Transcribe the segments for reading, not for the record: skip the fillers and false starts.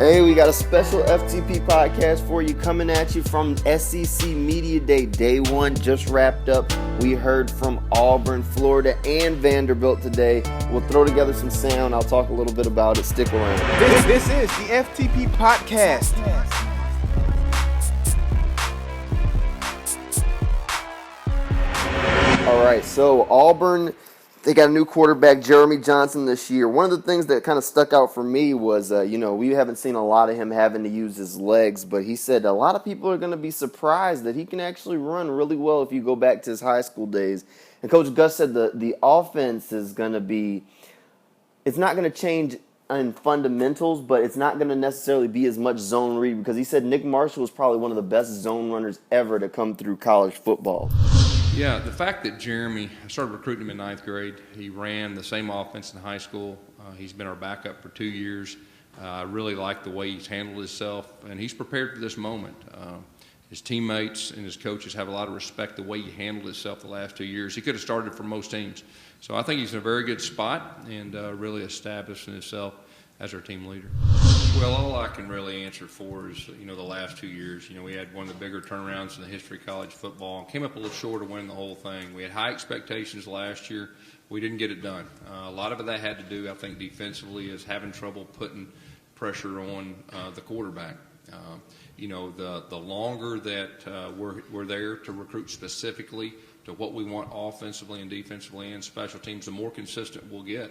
Hey, we got a special FTP podcast for you coming at you from SEC Media Day. Day 1 just wrapped up. We heard from Auburn, Florida, and Vanderbilt today. We'll throw together some sound. I'll talk a little bit about it. Stick around. This is the FTP podcast. All right, so Auburn, they got a new quarterback, Jeremy Johnson, this year. One of the things that kind of stuck out for me was, we haven't seen a lot of him having to use his legs, but he said a lot of people are going to be surprised that he can actually run really well if you go back to his high school days. And Coach Gus said the offense is going to be, it's not going to change in fundamentals, but it's not going to necessarily be as much zone read, because he said Nick Marshall was probably one of the best zone runners ever to come through college football. Yeah, the fact that Jeremy, I started recruiting him in 9th grade. He ran the same offense in high school. He's been our backup for 2 years. I really like the way he's handled himself, and he's prepared for this moment. His teammates and his coaches have a lot of respect the way he handled himself the last 2 years. He could have started for most teams. So I think he's in a very good spot and really establishing himself as our team leader. Well, all I can really answer for is, the last 2 years. We had one of the bigger turnarounds in the history of college football and came up a little short of winning the whole thing. We had high expectations last year. We didn't get it done. A lot of that had to do, I think, defensively, is having trouble putting pressure on the quarterback. The longer that we're there to recruit specifically to what we want offensively and defensively and special teams, the more consistent we'll get.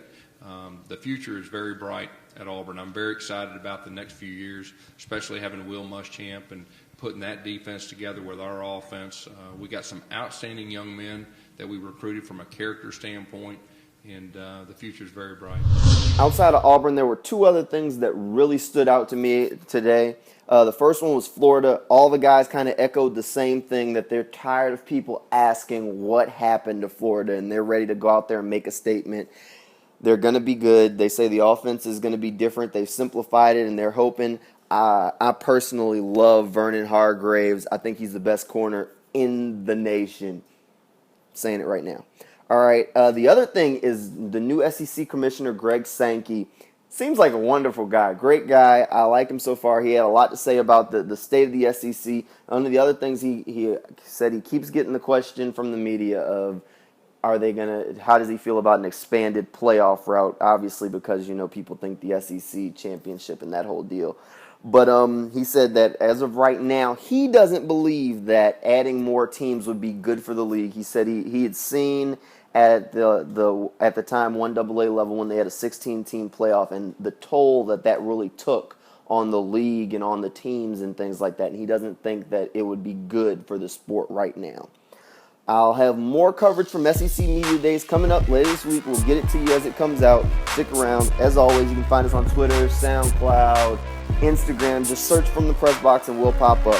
The future is very bright at Auburn. I'm very excited about the next few years, especially having Will Muschamp and putting that defense together with our offense. We got some outstanding young men that we recruited from a character standpoint, and the future is very bright. Outside of Auburn, there were two other things that really stood out to me today. The first one was Florida. All the guys kind of echoed the same thing, that they're tired of people asking what happened to Florida, and they're ready to go out there and make a statement. They're going to be good. They say the offense is going to be different. They've simplified it, and they're hoping. I personally love Vernon Hargraves. I think he's the best corner in the nation. I'm saying it right now. All right, the other thing is the new SEC commissioner, Greg Sankey. Seems like a wonderful guy, great guy. I like him so far. He had a lot to say about the state of the SEC. One of the other things he said, he keeps getting the question from the media of, how does he feel about an expanded playoff route? Obviously, because, people think the SEC championship and that whole deal. But he said that as of right now, he doesn't believe that adding more teams would be good for the league. He said he had seen at the time 1AA level when they had a 16-team playoff and the toll that really took on the league and on the teams and things like that. And he doesn't think that it would be good for the sport right now. I'll have more coverage from SEC Media Days coming up later this week. We'll get it to you as it comes out. Stick around. As always, you can find us on Twitter, SoundCloud, Instagram. Just search From the Press Box and we'll pop up.